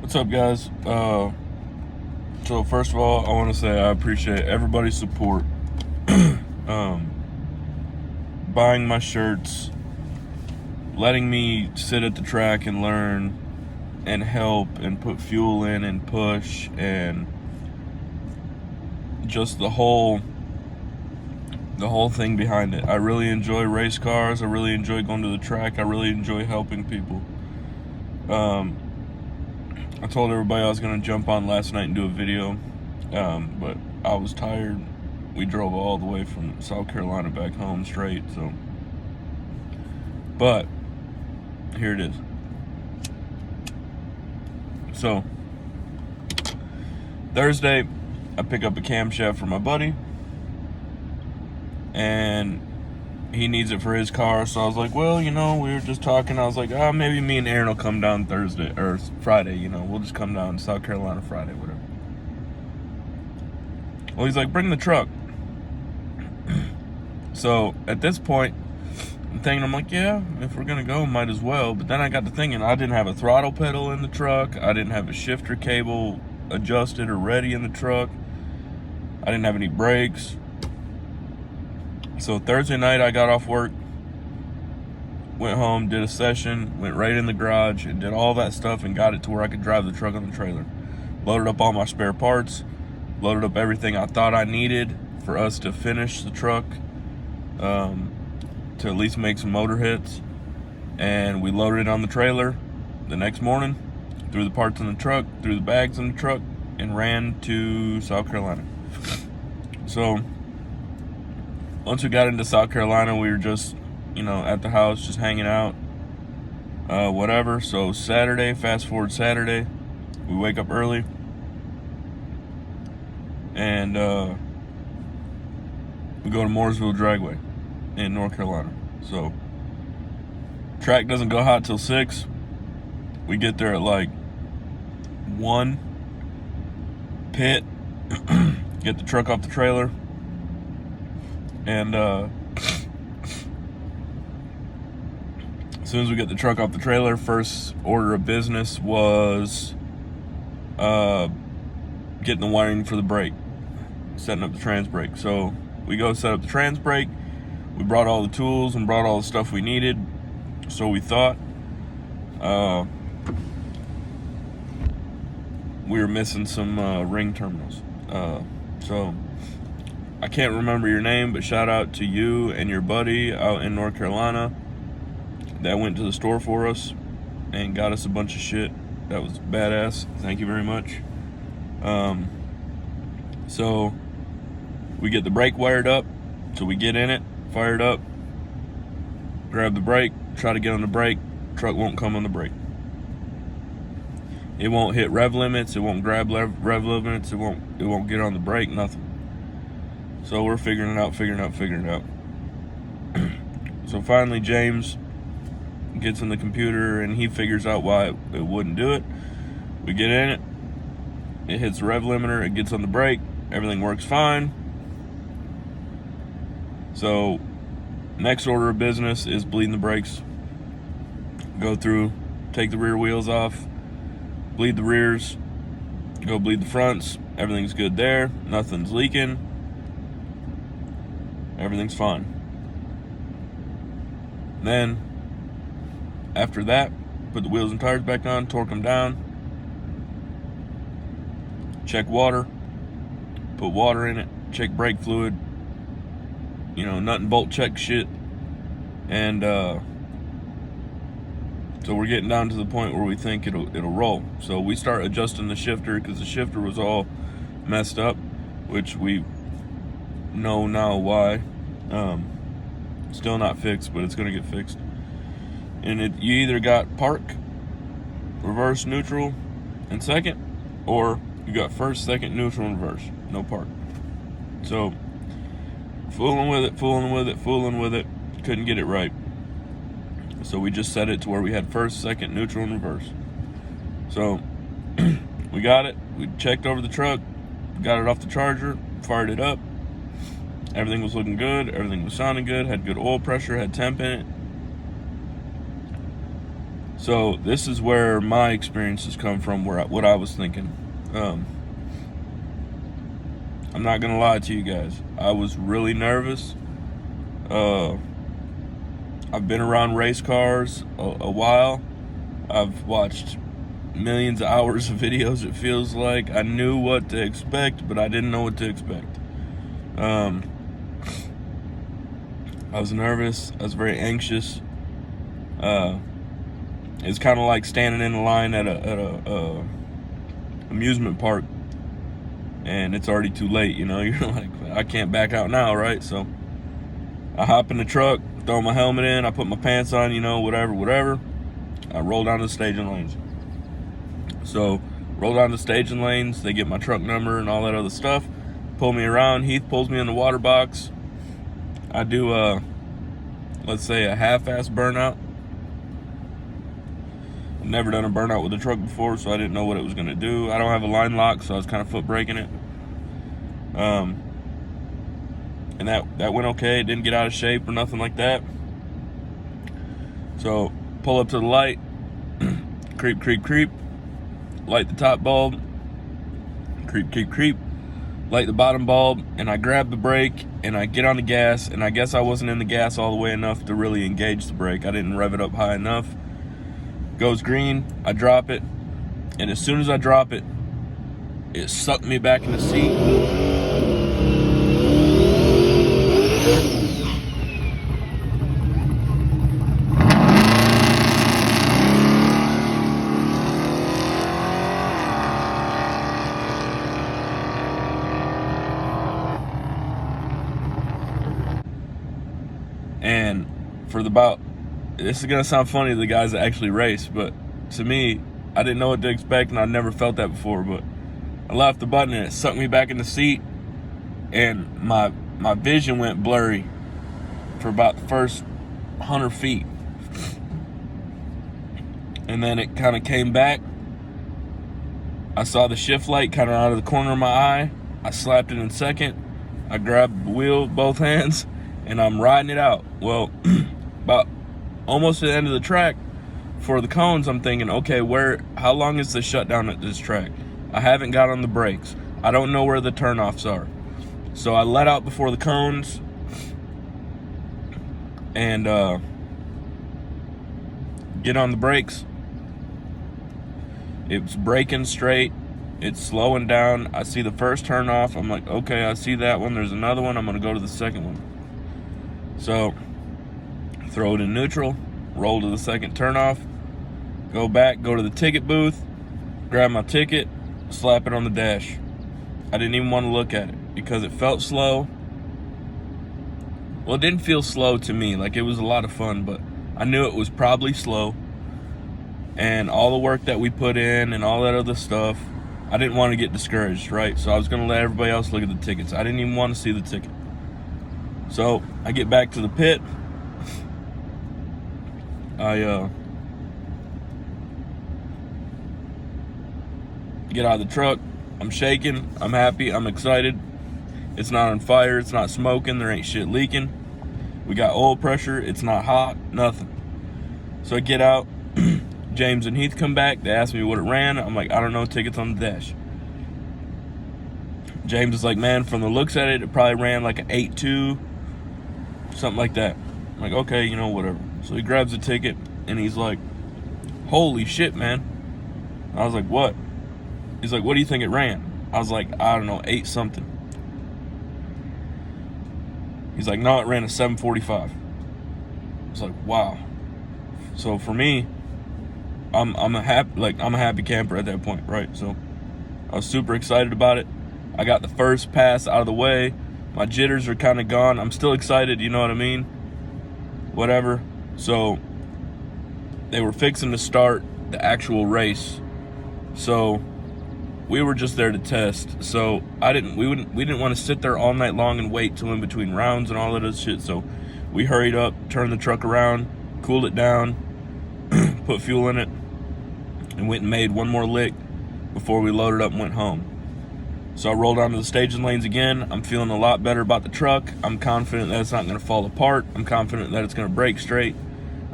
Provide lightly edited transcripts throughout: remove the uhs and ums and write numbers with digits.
What's up, guys? So first of all, I want to say I appreciate everybody's support. um, Buying my shirts, letting me sit at the track and learn and help and put fuel in and push, and just the whole thing behind it. I really enjoy race cars. I really enjoy going to the track. I really enjoy helping people. I told everybody I was going to jump on last night and do a video, but I was tired. We drove all the way from South Carolina back home straight, so. But, here it is. So, Thursday, I pick up a camshaft for my buddy, and he needs it for his car. So I was like, well, we were just talking. I was like, maybe me and Aaron will come down Thursday or Friday. We'll just come down to South Carolina Friday, whatever. Well, he's like, bring the truck. So at this point, I'm like, yeah, if we're gonna go, might as well. But then I got to thinking, I didn't have a throttle pedal in the truck. I didn't have a shifter cable adjusted or ready in the truck. I didn't have any brakes. So Thursday night, I got off work, went home, did a session, went right in the garage and did all that stuff and got it to where I could drive the truck on the trailer. Loaded up all my spare parts, loaded up everything I thought I needed for us to finish the truck, to at least make some motor hits. And we loaded it on the trailer the next morning, threw the parts in the truck, threw the bags in the truck, and ran to South Carolina. So once we got into South Carolina, we were just, at the house, just hanging out, whatever. So Saturday, fast forward Saturday, we wake up early, and we go to MOORESVILLE dragway in North Carolina. So track doesn't go hot till 6. We get there at like 1, pit, get the truck off the trailer. And as soon as we get the truck off the trailer, first order of business was getting the wiring for the brake, setting up the trans brake. So we go set up the trans brake. We brought all the tools and brought all the stuff we needed. So we thought. We were missing some ring terminals. So I can't remember your name, but shout out to you and your buddy out in North Carolina that went to the store for us and got us a bunch of shit. That was badass. Thank you very much. So we get the brake wired up. So we get in it, fired up, grab the brake, try to get on the brake. Truck won't come on the brake. It won't hit rev limits. It won't grab rev limits. It won't get on the brake. Nothing. So we're figuring it out. So finally, James gets in the computer and he figures out why it wouldn't do it. We get in it. It hits the rev limiter. It gets on the brake. Everything works fine. So next order of business is bleeding the brakes. Go through, take the rear wheels off, bleed the rears, go bleed the fronts. Everything's good there. Nothing's leaking. Everything's fine. Then, after that, put the wheels and tires back on, torque them down, check water, put water in it, check brake fluid, nut and bolt check shit. And so we're getting down to the point where we think it'll roll. So we start adjusting the shifter because the shifter was all messed up, which we know now why. Still not fixed, but it's gonna get fixed. And you either got park, reverse, neutral, and second, or you got first, second, neutral, and reverse. No park. So fooling with it, couldn't get it right. So we just set it to where we had first, second, neutral, and reverse. So we got it. We checked over the truck, got it off the charger, fired it up. Everything was looking good. Everything was sounding good. Had good oil pressure. Had temp in it. So this is where my experiences come from, what I was thinking. I'm not gonna lie to you guys. I was really nervous. I've been around race cars a while. I've watched millions of hours of videos, it feels like. I knew what to expect, but I didn't know what to expect. I was nervous. I was very anxious. It's kind of like standing in a line at a amusement park, and it's already too late. You know, you're like, I can't back out now, right? So I hop in the truck, throw my helmet in, I put my pants on, you know, whatever. I roll down the staging lanes. So roll down the staging lanes. They get my truck number and all that other stuff. Pull me around. Heath pulls me in the water box. I do let's say a half-ass burnout. I've never done a burnout with a truck before, so I didn't know what it was gonna do. I don't have a line lock, so I was kind of foot braking it. And that went okay. It didn't get out of shape or nothing like that. So pull up to the light, creep, light the top bulb, creep, light the bottom bulb, and I grab the brake and I get on the gas, and I guess I wasn't in the gas all the way enough to really engage the brake. I didn't rev it up high enough. Goes green, I drop it, and as soon as I drop it, it sucked me back in the seat. And for this is gonna sound funny to the guys that actually race, but to me, I didn't know what to expect, and I'd never felt that before. But I left the button and it sucked me back in the seat, and my vision went blurry for about the first 100 feet. And then it kind of came back. I saw the shift light kind of out of the corner of my eye. I slapped it in second. I grabbed the wheel with both hands, and I'm riding it out. Well, about almost at the end of the track, for the cones, I'm thinking, okay, how long is the shutdown at this track? I haven't got on the brakes. I don't know where the turnoffs are. So I let out before the cones, and get on the brakes. It's braking straight. It's slowing down. I see the first turn off. I'm like, okay, I see that one. There's another one. I'm gonna go to the second one. So throw it in neutral, roll to the second turnoff, go back, go to the ticket booth, grab my ticket, slap it on the dash. I didn't even want to look at it because it felt slow. Well, it didn't feel slow to me. Like, it was a lot of fun, but I knew it was probably slow. And all the work that we put in and all that other stuff, I didn't want to get discouraged, right? So I was going to let everybody else look at the tickets. I didn't even want to see the ticket. So I get back to the pit. I get out of the truck. I'm shaking. I'm happy. I'm excited. It's not on fire. It's not smoking. There ain't shit leaking. We got oil pressure. It's not hot. Nothing. So I get out. James and Heath come back. They ask me what it ran. I'm like, I don't know. Tickets on the dash. James is like, man, from the looks at it, it probably ran like an 8.2, something like that. I'm like, okay, you know, whatever. So he grabs the ticket and he's like, holy shit, man. I was like, what? He's like, what do you think it ran? I was like, I don't know, 8 something. He's like, no, it ran a 745. I was like, wow. So for me, I'm a happy camper at that point, right? So I was super excited about it. I got the first pass out of the way. My jitters are kind of gone. I'm still excited, you know what I mean? Whatever. So they were fixing to start the actual race. So we were just there to test. So we didn't want to sit there all night long and wait till in between rounds and all of this shit. So we hurried up, turned the truck around, cooled it down, put fuel in it, and went and made one more lick before we loaded up and went home. So I rolled onto the staging lanes again. I'm feeling a lot better about the truck. I'm confident that it's not going to fall apart. I'm confident that it's going to brake straight.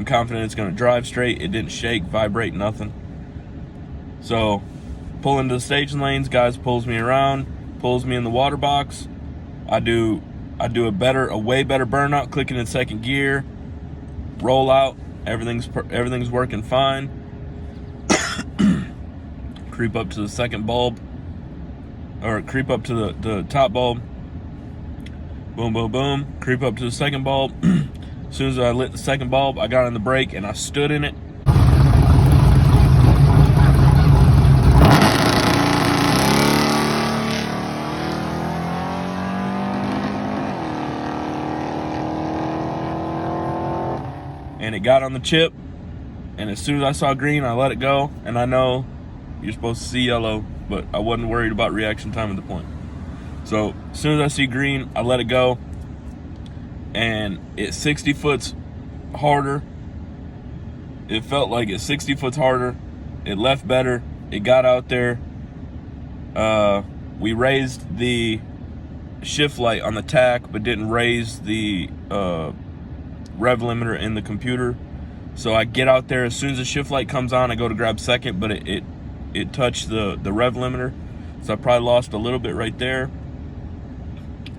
I'm confident it's going to drive straight. It didn't shake, vibrate, nothing. So pull into the staging lanes, guys pulls me around, pulls me in the water box. I do a way better burnout, clicking in second gear, roll out, everything's working fine. Creep up to the second bulb, or creep up to the top bulb. Boom, boom, boom. Creep up to the second bulb. As soon as I lit the second bulb, I got on the brake and I stood in it. And it got on the chip. And as soon as I saw green, I let it go. And I know you're supposed to see yellow, but I wasn't worried about reaction time at the point. So as soon as I see green, I let it go. And it's 60 foot harder. It felt like it's 60 foot harder. It left better. It got out there. We raised the shift light on the tack, but didn't raise the rev limiter in the computer. So I get out there, as soon as the shift light comes on, I go to grab second, but it touched the rev limiter. So I probably lost a little bit right there.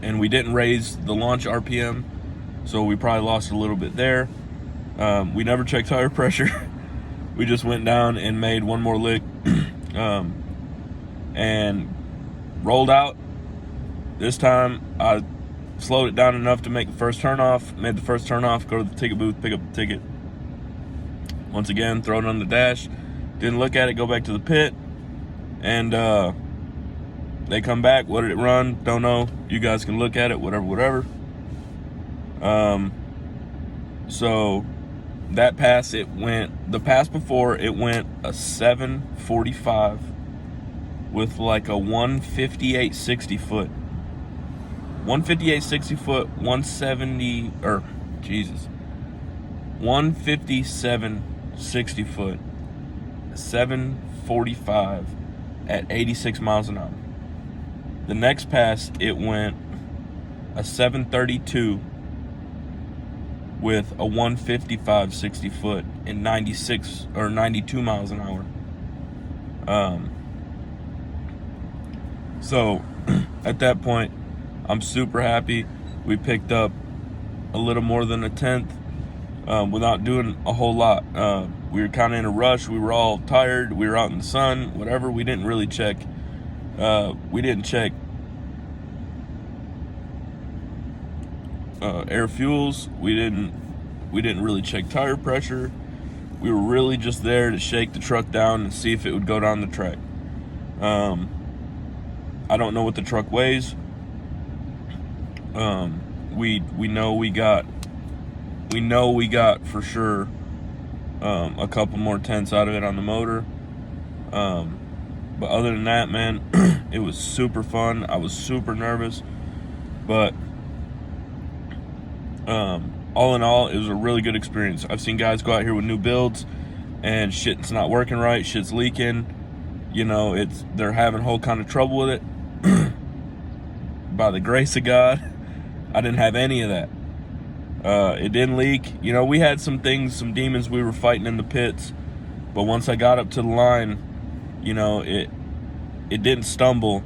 And we didn't raise the launch RPM, so we probably lost a little bit there. We never checked tire pressure. We just went down and made one more lick and rolled out. This time I slowed it down enough to make the first turn off, made the first turn off, go to the ticket booth, pick up the ticket. Once again, throw it on the dash. Didn't look at it, go back to the pit. And they come back. What did it run? Don't know. You guys can look at it, whatever. So that pass, the pass before, it went a 745 with like a 158.60 foot. 158.60 foot, 170, or Jesus, 157.60 foot, 745 at 86 miles an hour. The next pass, it went a 732 with a 155.60 foot and 96 or 92 miles an hour. So at that point, I'm super happy. We picked up a little more than a tenth without doing a whole lot. We were kind of in a rush. We were all tired. We were out in the sun, whatever. We didn't really check. We didn't check air fuels. We didn't really check tire pressure. We were really just there to shake the truck down and see if it would go down the track. I don't know what the truck weighs. We know we got for sure a couple more tenths out of it on the motor. But other than that, man, it was super fun. I was super nervous, but all in all, it was a really good experience. I've seen guys go out here with new builds and shit's not working right, shit's leaking. You know, they're having whole kind of trouble with it. By the grace of God, I didn't have any of that. It didn't leak. You know, we had some demons we were fighting in the pits, but once I got up to the line, you know, it didn't stumble,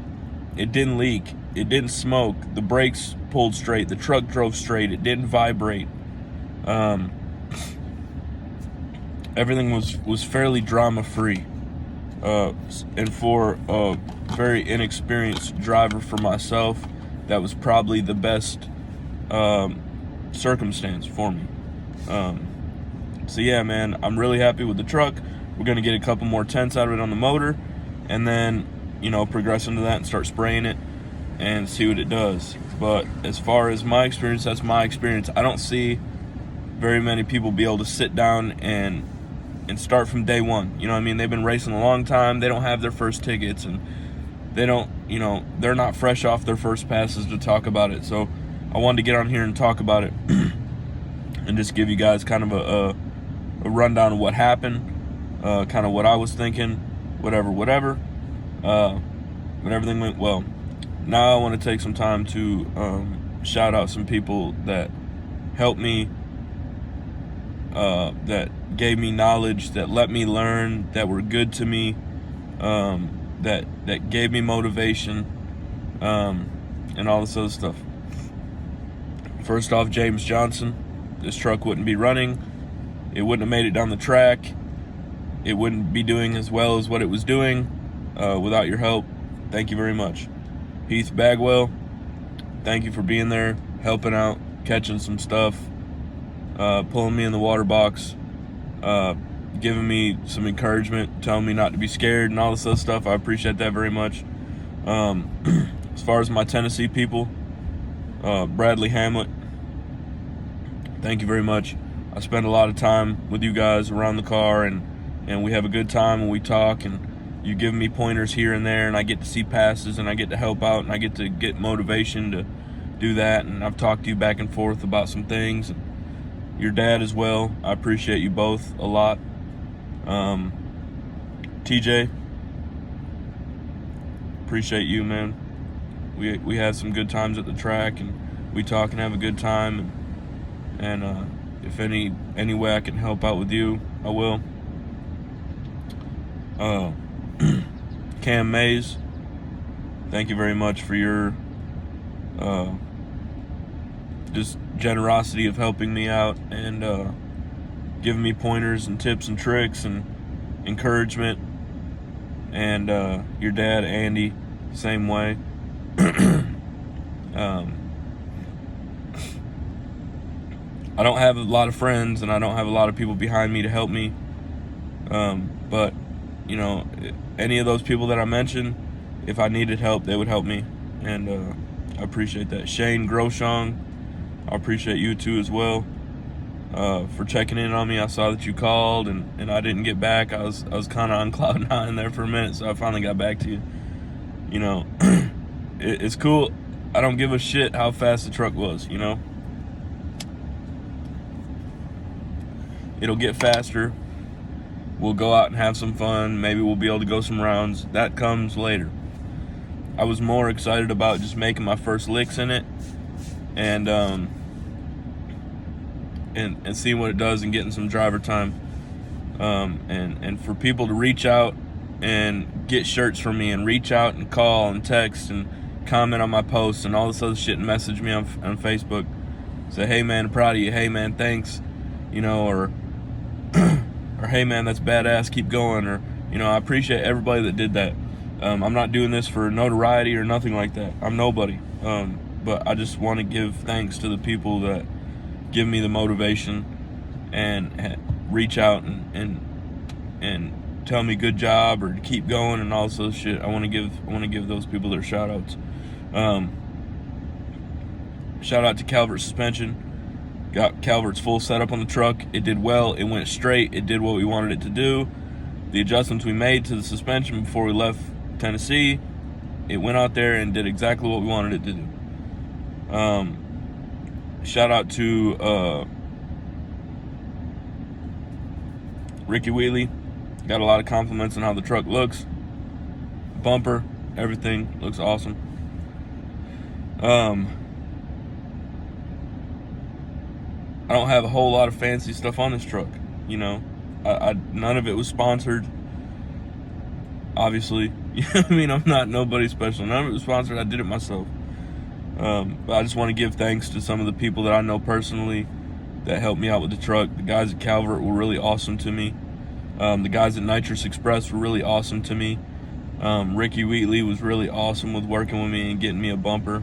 it didn't leak, it didn't smoke, the brakes pulled straight, the truck drove straight, it didn't vibrate. Everything was fairly drama free. And for a very inexperienced driver for myself, that was probably the best circumstance for me. So yeah, man, I'm really happy with the truck. We're gonna get a couple more tenths out of it on the motor, and then, you know, progress into that and start spraying it and see what it does. But as far as my experience, that's my experience. I don't see very many people be able to sit down and start from day one. You know what I mean? They've been racing a long time. They don't have their first tickets, and they don't, you know, they're not fresh off their first passes to talk about it. So I wanted to get on here and talk about it and just give you guys kind of a rundown of what happened, kind of what I was thinking, whatever. But everything went well. Now I want to take some time to shout out some people that helped me that gave me knowledge, that let me learn, that were good to me, that gave me motivation, and all this other stuff. First off, James Johnson. This truck wouldn't be running. It wouldn't have made it down the track. It wouldn't be doing as well as what it was doing without your help. Thank you very much. Heath Bagwell, thank you for being there, helping out, catching some stuff, pulling me in the water box, giving me some encouragement, telling me not to be scared and all this other stuff. I appreciate that very much. As far as my Tennessee people, Bradley Hamlet, thank you very much. I spend a lot of time with you guys around the car, and we have a good time and we talk, and you give me pointers here and there, and I get to see passes, and I get to help out, and I get to get motivation to do that. And I've talked to you back and forth about some things, and your dad as well. I appreciate you both a lot. TJ, appreciate you, man. We had some good times at the track, and we talk and have a good time, and if any way I can help out with you, I will. Cam Mays, thank you very much for your just generosity of helping me out and giving me pointers and tips and tricks and encouragement. And your dad, Andy, same way. I don't have a lot of friends, and I don't have a lot of people behind me to help me, but you know, any of those people that I mentioned, if I needed help, they would help me, and I appreciate that. Shane Groshong, I appreciate you too as well, for checking in on me. I saw that you called, and I didn't get back. I was kind of on cloud nine there for a minute, so I finally got back to you. You know, it's cool. I don't give a shit how fast the truck was, you know. It'll get faster. We'll go out and have some fun. Maybe we'll be able to go some rounds. That comes later. I was more excited about just making my first licks in it, and seeing what it does and getting some driver time. And for people to reach out and get shirts from me, and reach out and call and text and comment on my posts and all this other shit, and message me on Facebook. Say, hey man, I'm proud of you. Hey man, thanks. You know, or hey man, that's badass, keep going. Or, you know, I appreciate everybody that did that. I'm not doing this for notoriety or nothing like that. I'm nobody. But I just want to give thanks to the people that give me the motivation and reach out and tell me good job or to keep going and all this other shit. I want to give those people their shout outs. Shout out to Calvert Suspension. Got Calvert's full setup on the truck. It did well. It went straight. It did what we wanted it to do. The adjustments we made to the suspension before we left Tennessee, it went out there and did exactly what we wanted it to do. Shout out to Ricky Wheatley. Got a lot of compliments on how the truck looks. Bumper, everything looks awesome. I don't have a whole lot of fancy stuff on this truck, you know. None of it was sponsored, obviously. I mean, I'm not nobody special. None of it was sponsored. I did it myself. But I just want to give thanks to some of the people that I know personally that helped me out with the truck. The guys at Calvert were really awesome to me. The guys at Nitrous Express were really awesome to me. Ricky Wheatley was really awesome with working with me and getting me a bumper.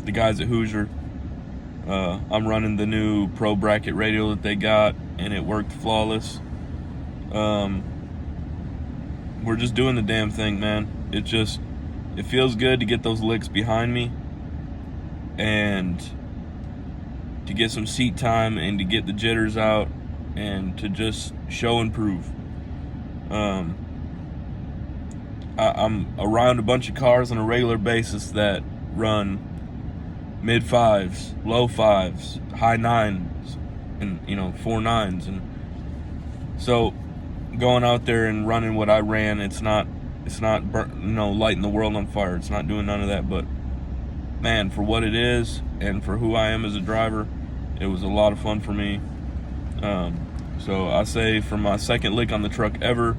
The guys at Hoosier, I'm running the new Pro Bracket radio that they got, and it worked flawless. We're just doing the damn thing, man. It feels good to get those licks behind me and to get some seat time and to get the jitters out and to just show and prove. I'm around a bunch of cars on a regular basis that run mid fives, low fives, high nines, and 4 nines, and so going out there and running what I ran, it's not lighting the world on fire. It's not doing none of that, but man, for what it is and for who I am as a driver, it was a lot of fun for me. So I say for my second lick on the truck ever,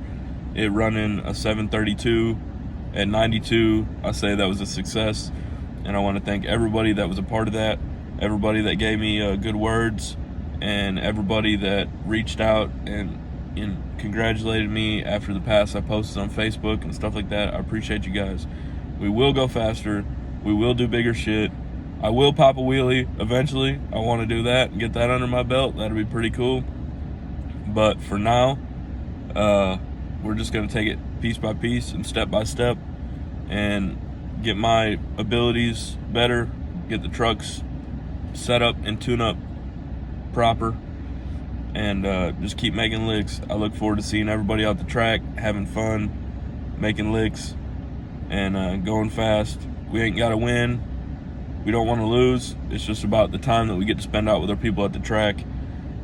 it running a 732 at 92, I say that was a success. And I want to thank everybody that was a part of that, everybody that gave me good words, and everybody that reached out and congratulated me after the pass I posted on Facebook and stuff like that. I appreciate you guys. We will go faster. We will do bigger shit. I will pop a wheelie eventually. I want to do that and get that under my belt. That'd be pretty cool. But for now, we're just going to take it piece by piece and step by step and get my abilities better, get the trucks set up and tune up proper, and just keep making licks. I look forward to seeing everybody out the track, having fun, making licks, and going fast. We ain't got to win. We don't want to lose. It's just about the time that we get to spend out with our people at the track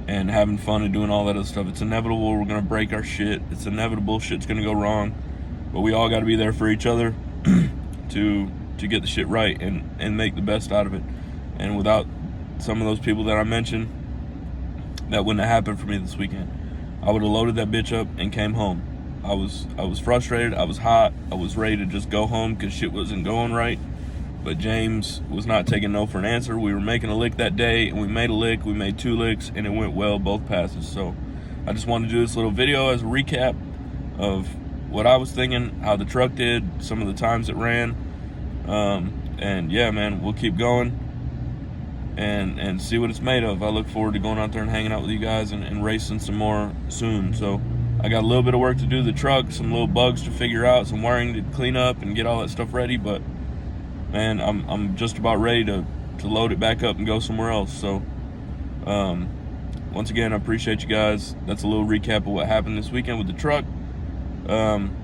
and having fun and doing all that other stuff. It's inevitable we're going to break our shit. It's inevitable shit's going to go wrong. But we all got to be there for each other to get the shit right and make the best out of it. And without some of those people that I mentioned, that wouldn't have happened for me this weekend. I would have loaded that bitch up and came home. I was frustrated. I was hot. I was ready to just go home because shit wasn't going right. But James was not taking no for an answer. We were making a lick that day, and we made a lick. We made 2 licks, and it went well, both passes. So I just wanted to do this little video as a recap of what I was thinking, how the truck did, some of the times it ran. And yeah, man, we'll keep going and see what it's made of. I look forward to going out there and hanging out with you guys and racing some more soon. So I got a little bit of work to do to the truck, some little bugs to figure out, some wiring to clean up and get all that stuff ready. But man, I'm just about ready to load it back up and go somewhere else. So once again, I appreciate you guys. That's a little recap of what happened this weekend with the truck.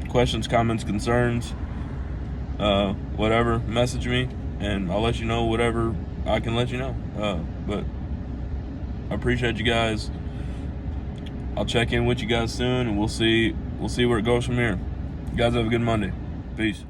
Questions, comments, concerns, whatever, message me and I'll let you know whatever I can let you know. But I appreciate you guys. I'll check in with you guys soon, and we'll see where it goes from here. You guys have a good Monday. Peace.